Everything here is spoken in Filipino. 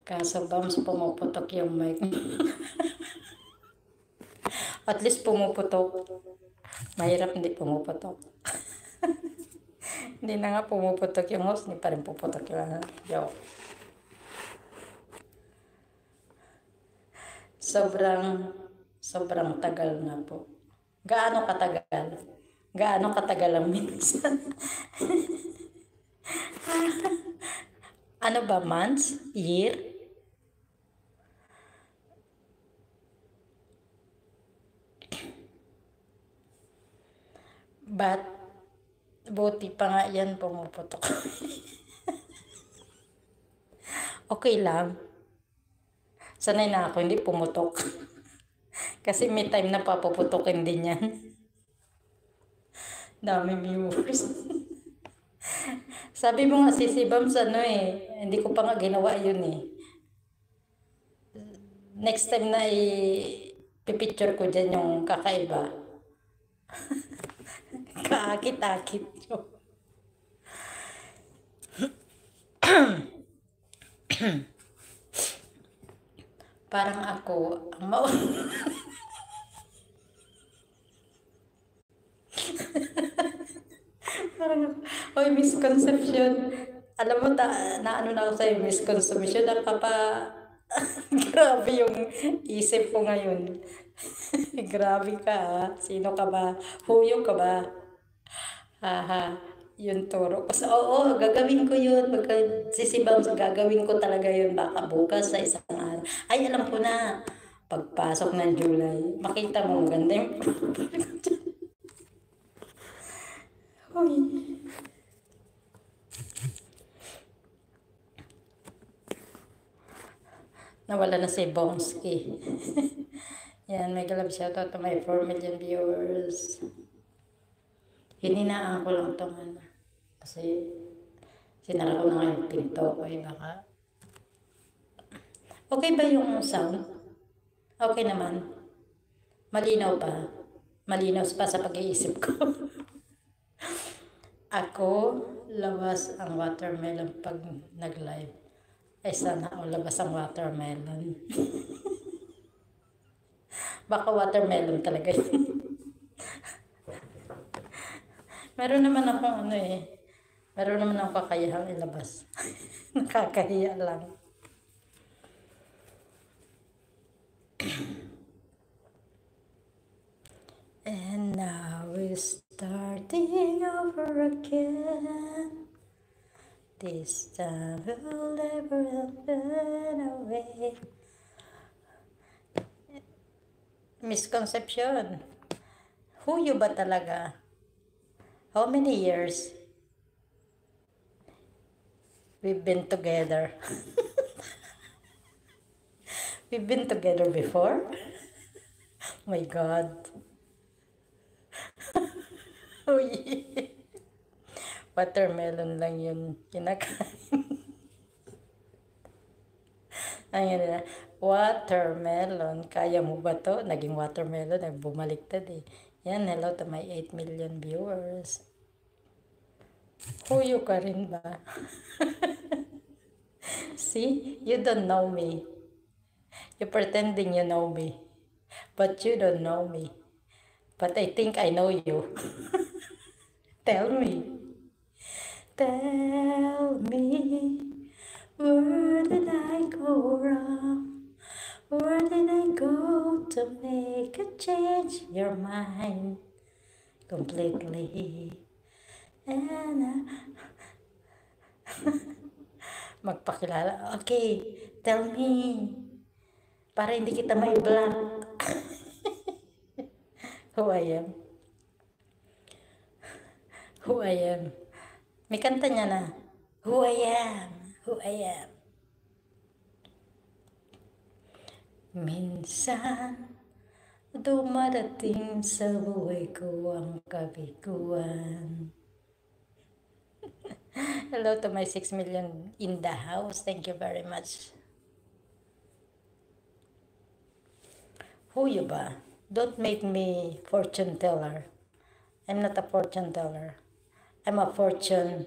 Kaso Bams, pumuputok yung mic. At least pumuputok. Mahirap hindi pumuputok. Hindi na nga pumuputok yung host, hindi pa rin puputok yung joke. Sobrang tagal na po. Gaano katagal? Gaano katagal ang minsan? Ano ba, months? Year? But, buti pa nga yan pumuputok. Okay lang. Sanay na ako, hindi pumutok. Kasi may time na papuputokin din yan. Dami viewers. Sabi mo nga si Bams, hindi ko pa nga ginawa yun eh. Next time na pipicture ko dyan yung kakaiba. Kaakit-akit yun. Parang ako, ang parang, oy, misconception. Alam mo, na ano na ako sa'yo, misconception. Grabe yung isip ko ngayon. Grabe ka, ha? Sino ka ba? Huyo ka ba? Haha, yun turo ko. Oo, gagawin ko yun. Sisibang, gagawin ko talaga yun. Baka bukas sa isang araw. Ay, alam ko na. Pagpasok ng July, makita mo, maganda yung Uy. Nawala na si Bonsky. Yan, may galab shoutout to my 4 million viewers. Hininaan ko lang itong kasi sinara ko na nga yung pinto ko baka. Okay ba yung sound? Okay naman. Malinaw pa. Malinaw pa sa pag-iisip ko. Ako, labas ang watermelon pag nag-live. Ay sana ako labas ang watermelon. Baka watermelon talaga yun. Meron naman akong meron naman akong kakayahang ilabas. Nakakahiya lang. And now we're starting over again. This time we'll never run away. Misconception. Who you ba talaga? How many years we've been together? We've been together before? My God. Oh, yeah. Watermelon lang yun kinakain. Ayan na. Watermelon. Kaya mo ba to? Naging watermelon. Bumaliktad eh. Yan, hello to my 8 million viewers. Huyo ka rin ba? See? You don't know me. You're pretending you know me. But you don't know me. But I think I know you. Tell me. Tell me. Where did I go wrong? Where did I go to make a change your mind completely? And magpakilala. Okay, tell me. Para hindi kita may block. Who I am. Who I am. May kanta niya na. Who I am. Who I am. Minsan, dumarating sa buhay ko ang kabiguan. Hello to my 6 million in the house. Thank you very much. Who you ba? Don't make me fortune teller. I'm not a fortune teller. I'm a fortune